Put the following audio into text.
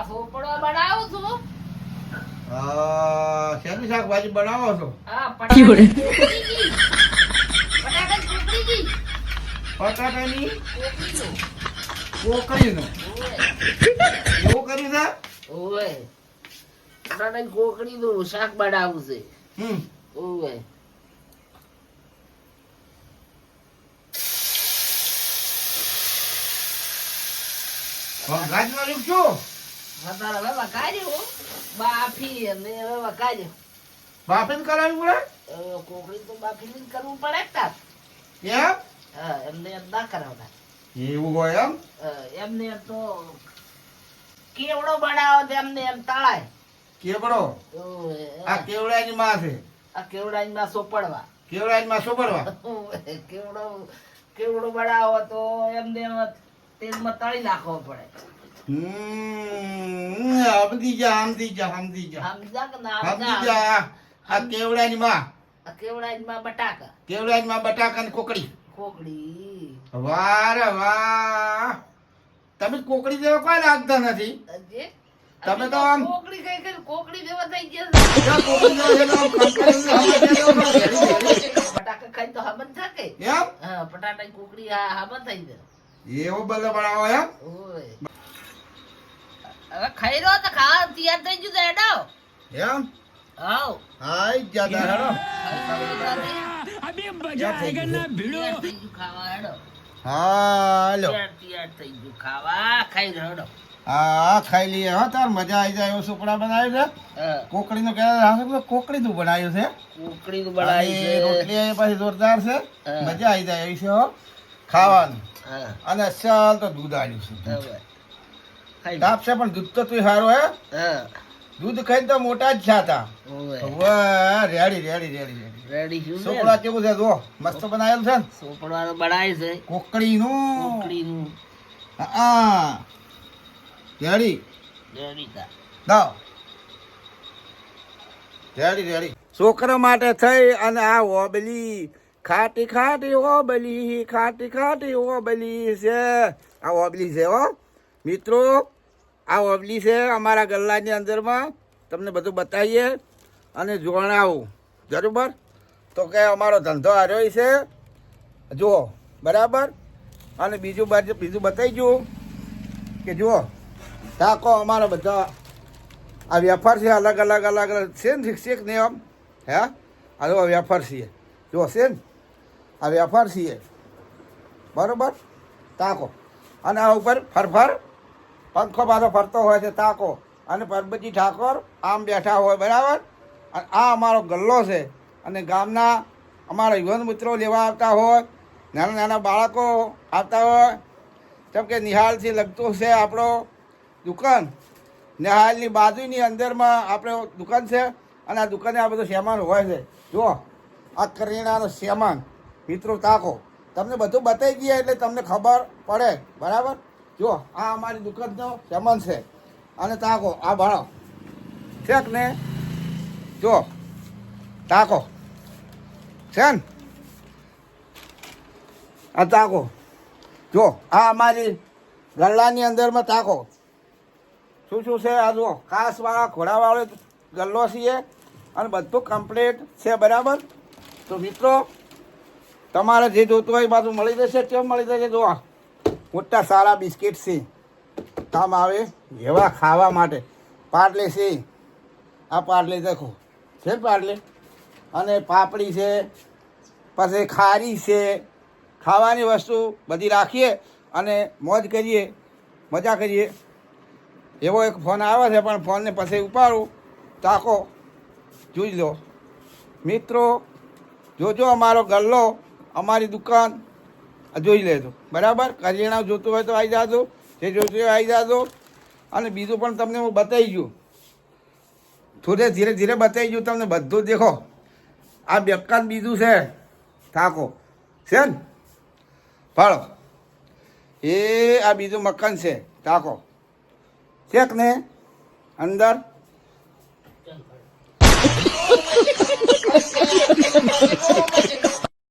આ સોપડો બનાવું છું. શેની શાકભાજી બનાવો છો? હા, બટાકાની કોકડીજી. બટાકાની કોકડીજી. બટાકાની કોકડીનું. કોકડીનું ઓય. એવું કર્યું છે? ઓય. બટાકાની કોકડીનું શાક બનાવું છે. ઓય. વઘારવાનું શું? અત્યારે હવે વઘાર્યું. બાફી અને હવે વઘાર્યું. બાફીને કરાવ્યું પડે? કોકડી તો બાફીને જ કરવું પડે તાર. એમ? હા, એમને એમ ના કરાવતા. એવું હોય એમ? એમને એમ તો કેવડો બનાવો તો એમને એમ તળાય. કેવડો? આ કેવડાની માં છે. આ કેવડાની માં સોપડવા. કેવડાની માં શું કરવા? કેવડો બનાવો તો એમને એમ તેલમાં તળી નાખવો પડે. સમજી જા. સમજા કે ના સમજી સમજા? જા. આ કેવડાની માં. આ કેવડાની માં બટાકા. કેવડાની માં બટાકા ની કોકડી. કોકડી. વાહ રે વાહ. તમે કોકડી જેવા કોઈ લાગતા નથી. જે તમે તો આમ કોકડી કઈ કઈ કોકડી જેવા થઈ ગયા. ક્યાં કોકડી જેવા છે? આમ બટાકા ખાઈ તો હમન থাকে. એમ? હા, બટાટાની કોકડી હમન થઈ જાય. એવો બધો બનાવો એમ? ઓય. હવે ખાઈ રહ્યો તો ખાવા તૈયાર થઈ ગયું તો હેડો. એમ? આવ. હાય જાતા હેડો. अभी मजा आएगा ना भिड़ो. તૈયાર થઈ ગયું ખાવા હેડો. હાલો. તૈયાર થઈ ગયું ખાવા ખાઈ રહ્યો હેડો. હા ખાઈ લઈએ હો તાર મજા આવી જાય એવો સુપડા બનાવ્યું છે. હા, કોકડી નું કોકડી નું બનાવ્યું છે. કોકડીનું બનાવી અને છે. રોટલી એ પાછી જોરદાર છે. હા. મજા આવી જાય એવી છે હો ખાવાનું. હા, અને અસલ તો દૂધ આવ્યું છે. હવે ખાઈ લો. તાપ છે પણ દૂધ તો તું સારું હે. હા, દૂધ ખાઈને તો મોટા જ છાતા. ઓય. વાહ રેડી. રેડી છું ને? સુપડા કેવું છે જો મસ્ત બનાવેલું છે ને. સોપડવાનું બનાવી છે. કોકડી નું. કોકડીનું હા રેડી. રેડી તા. દાવ રેડી. છોકરા માટે થઈ અને આ ઓબલી ખાટી ઓબલી છે. આ ઓબલી છે હો મિત્રો. આ ઓબલી છે અમારા ગલ્લાની અંદરમાં. તમને બધું બતાવીએ અને જણાવું બરાબર. તો કે અમારો ધંધો હાર્યો છે જુઓ બરાબર. અને બીજું બતાવી ગયું કે જુઓ ટાંકો અમારા બધા આ વેફર છે અલગ અલગ છે ને શિક્ષક ને આમ હે આ જો વેફર છીએ જો છે ને આ વેફર છીએ બરાબર. ટાંકો અને આ ઉપર ફરફર પંખો પાછો ફરતો હોય છે ટાંકો. અને પરબતજી ઠાકોર આમ બેઠા હોય બરાબર. અને આ અમારો ગલ્લો છે. અને ગામના અમારા યુવાન મિત્રો લેવા આવતા હોય, નાના બાળકો આવતા હોય. જેમ કે નિહાળથી લગતું છે આપણો દુકાન. નિહાળની બાજુની અંદરમાં આપણે દુકાન છે. અને આ દુકાને આ બધું સામાન હોય છે. જુઓ આ કરિયાણાનો સામાન મિત્રો તાકો તમને બધું બતાવી દઈએ એટલે તમને ખબર પડે બરાબર. જુઓ આ અમારી દુકાનનો સામાન છે. અને તાકો આ ભાડો છે ને જુઓ તાકો છે ને આ તાકો જો આ અમારી ગલ્લાની અંદરમાં તાકો શું છે આ જુઓ કાસવાળા ઘોડાવાળો ગલ્લો છીએ. અને બધું કમ્પ્લીટ છે બરાબર. તો મિત્રો તમારે જે જોતું હોય એ બાજુ મળી જશે. કેમ મળી જશે જુઓ મોટા સારા બિસ્કિટ છે કામ આવે એવા ખાવા માટે. પાટલી છે આ પાટલી દેખો છે પાટલી. અને પાપડી છે પછી ખારી છે. ખાવાની વસ્તુ બધી રાખીએ અને મોજ કરીએ મજા કરીએ. એવો એક ફોન આવે છે પણ ફોનને પછી ઉપાડું. તાકો જોઈ લો મિત્રો. જોજો અમારો ગલ્લો અમારી દુકાન જોઈ લેજો બરાબર. કરિયાણા જોતું હોય તો આવી જાજો. જે જોતું હોય આવી જાજો. અને બીજું પણ તમને હું બતાવી ગયું થોડે ધીરે બતાવી ગયું તમને બધું. દેખો આ બેકાન બીજું છે થાકો છે ને ફળ. એ આ બીજું મકાન છે ટાંકો છે ને અંદર. ચાલ